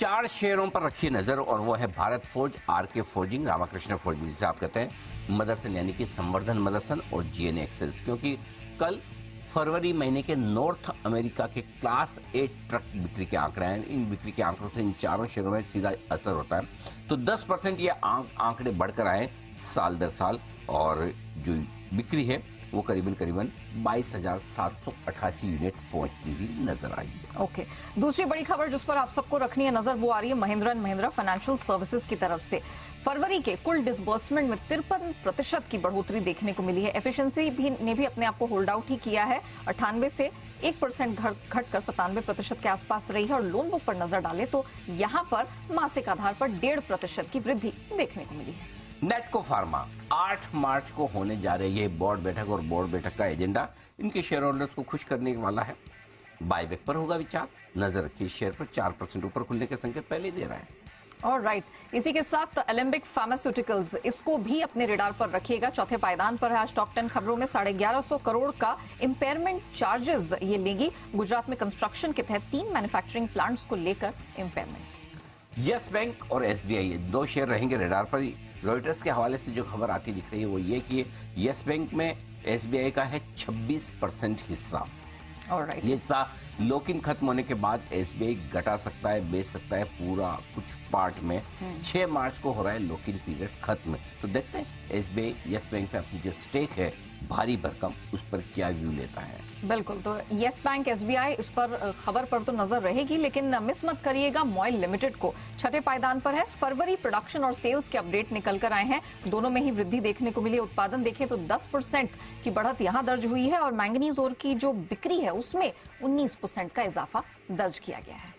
4 शेयरों पर रखिए नजर और वो है Bharat Forge, RK Forging, Ramakrishna Forging जिसे आप कहते हैं, मदरसन यानी कि संवर्धन मदरसन और जीएनए एक्सेल्स। क्योंकि कल फरवरी महीने के नॉर्थ अमेरिका के क्लास 8 ट्रक बिक्री के आंकड़े हैं। इन बिक्री के आंकड़ों से इन चारों शेयरों में सीधा असर होता है। तो 10% ये आंकड़े बढ़कर आए साल दर साल और जो बिक्री है वो करीबन 22,788 यूनिट पहुंचती हुई नजर आई। ओके, दूसरी बड़ी खबर जिस पर आप सबको रखनी है नजर वो आ रही है Mahindra and Mahindra financial services की तरफ से। फरवरी के कुल डिसबर्समेंट में 53% की बढ़ोतरी देखने को मिली है। एफिशिएंसी ने भी अपने आप को होल्ड आउट ही किया है, 98 से 1% घटकर 97% के आसपास रही है। और लोन बुक पर नजर डालें तो यहां पर मासिक आधार पर 1.5% की वृद्धि देखने को मिली है। नेटको फार्मा 8 मार्च को होने जा रही है बोर्ड बैठक और बोर्ड बैठक का एजेंडा इनके शेयर होल्डर्स को खुश करने वाला है। बायबैक पर होगा विचार। नजर रखिए शेयर पर 4% ऊपर खुलने के संकेत पहले दे रहा है। और राइट, इसी के साथ एलेम्बिक फार्मास्यूटिकल्स, इसको भी अपने रेडार पर रखिएगा। चौथे पायदान पर है आज टॉप 10 खबरों में। 1150 करोड़ का इम्पेयरमेंट चार्जेस ये लेगी। गुजरात में कंस्ट्रक्शन के तहत 3 मैन्युफैक्चरिंग प्लांट्स को लेकर इम्पेयरमेंट। यस बैंक और एसबीआई 2 शेयर रहेंगे रेडार पर। रॉयटर्स के हवाले से जो खबर आती दिख रही है वो ये कि यस बैंक में एसबीआई का है 26% हिस्सा। Alright. ये हिस्सा लॉक इन खत्म होने के बाद एसबीआई घटा सकता है, बेच सकता है पूरा कुछ पार्ट में। 6 मार्च को हो रहा है लॉक इन पीरियड खत्म। तो देखते हैं एसबीआई यस बैंक पे अपनी जो स्टेक है भारी भरकम उस पर क्या व्यू लेता है। बिल्कुल, तो यस बैंक एसबीआई इस पर खबर पर तो नजर रहेगी, लेकिन मिस मत करिएगा मॉयल लिमिटेड को। छठे पायदान पर है। फरवरी प्रोडक्शन और सेल्स के अपडेट निकल कर आए हैं, दोनों में ही वृद्धि देखने को मिली। उत्पादन देखें तो 10% की बढ़त यहां दर्ज हुई है और मैंगनीज ओर की जो बिक्री है उसमें 19% का इजाफा दर्ज किया गया है।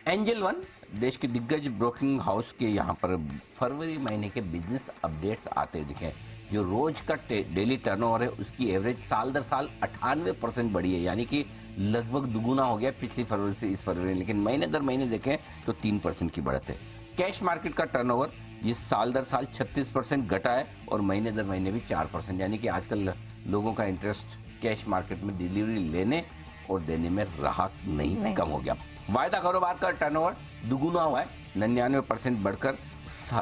एंजल वन देश के दिग्गज ब्रोकिंग हाउस के यहाँ पर फरवरी महीने के बिजनेस अपडेट्स आते दिखे। जो रोज का डेली टर्नओवर है उसकी एवरेज साल दर साल 98% बढ़ी है, यानी कि लगभग दुगुना हो गया पिछली फरवरी से इस फरवरी। लेकिन महीने दर महीने देखें तो 3% की बढ़त है। कैश मार्केट का टर्नओवर ये साल दर साल 36% घटा है और महीने दर महीने भी 4%, यानी कि आजकल लोगों का इंटरेस्ट कैश मार्केट में डिलीवरी लेने और देने में रहा नहीं, कम हो गया। वायदा कारोबार का टर्नओवर दुगुना हुआ है, 99% बढ़कर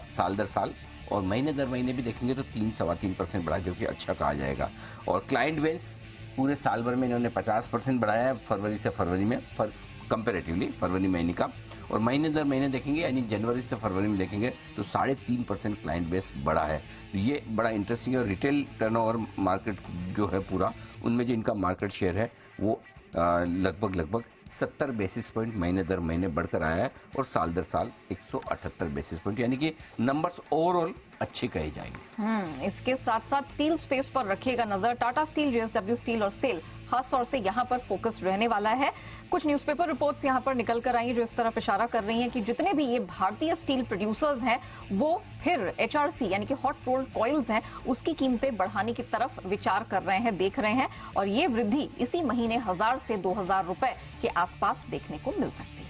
साल दर साल, और महीने दर महीने भी देखेंगे तो 3-3.25% बढ़ा, जो कि अच्छा कहा जाएगा। और क्लाइंट बेस पूरे साल भर में इन्होंने 50% बढ़ाया है फरवरी से फरवरी में कंपेरेटिवली फरवरी महीने का। और महीने दर महीने देखेंगे यानी जनवरी से फरवरी में देखेंगे तो 3.5% क्लाइंट बेस बढ़ा है। तो ये बड़ा इंटरेस्टिंग है। और रिटेल टर्नओवर मार्केट जो है पूरा, उनमें जो इनका मार्केट शेयर है वो लगभग 70 बेसिस पॉइंट महीने दर महीने बढ़कर आया है और साल दर साल 178 बेसिस पॉइंट, यानी कि नंबर्स ओवरऑल अच्छे कहे जाएंगे। इसके साथ साथ स्टील स्पेस पर रखिएगा नजर। टाटा स्टील, जेएसडब्ल्यू स्टील और सेल खासतौर से यहाँ पर फोकस रहने वाला है। कुछ न्यूज़पेपर रिपोर्ट्स यहाँ पर निकल कर आई जो इस तरफ इशारा कर रही हैं कि जितने भी ये भारतीय स्टील प्रोड्यूसर्स हैं वो फिर एचआरसी यानी कि हॉट रोल्ड कॉइल्स हैं उसकी कीमतें बढ़ाने की तरफ विचार कर रहे हैं, देख रहे हैं। और ये वृद्धि इसी महीने 1000 से 2000 रुपए के आसपास देखने को मिल सकती है।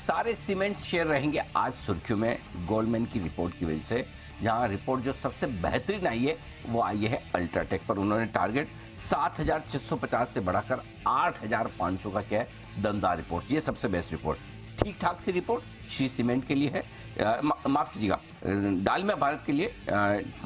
सारे सीमेंट शेयर रहेंगे आज सुर्खियों में गोल्डमैन की रिपोर्ट की वजह से। जहां रिपोर्ट जो सबसे बेहतरीन आई है वो आई है अल्ट्राटेक पर। उन्होंने टारगेट 7650 से बढ़ाकर 8500 का किया है। दमदार रिपोर्ट, ये सबसे बेस्ट रिपोर्ट। ठीक ठाक सी रिपोर्ट श्री सीमेंट के लिए है, माफ कीजिएगा डालमिया भारत के लिए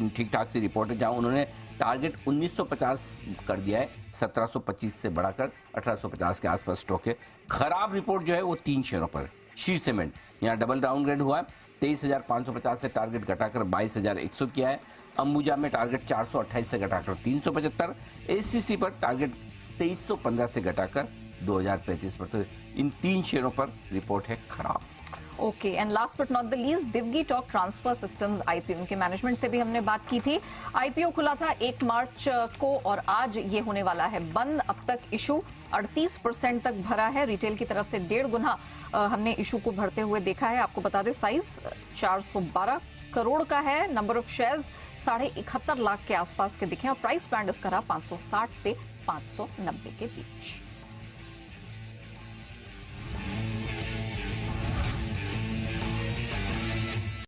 ठीक ठाक सी रिपोर्ट है, जहां उन्होंने टारगेट 1950 कर दिया है। 1725 से बढ़ाकर 1850 के आसपास स्टॉक है। खराब रिपोर्ट जो है वो 3 शेयरों पर है। श्री सीमेंट यहाँ डबल डाउनग्रेड हुआ है, 23,550 से टारगेट घटाकर 22,100 किया है। अंबुजा में टारगेट 428 से घटाकर 375। एसीसी पर टारगेट 2315 से घटाकर 2035 पर। तो इन 3 शेयरों पर रिपोर्ट है खराब। Okay, and last but not the least, Divgi torque transfer systems IPO, उनके मैनेजमेंट से भी हमने बात की थी। आईपीओ खुला था 1 मार्च को और आज ये होने वाला है बंद। अब तक इशू 38% तक भरा है। रिटेल की तरफ से 1.5 गुना हमने इशू को भरते हुए देखा है। आपको बता दें साइज 412 करोड़ का है। नंबर ऑफ शेयर्स 71.5 लाख के आसपास के दिखे और प्राइस बैंड इसका रहा 560 से 590 के बीच।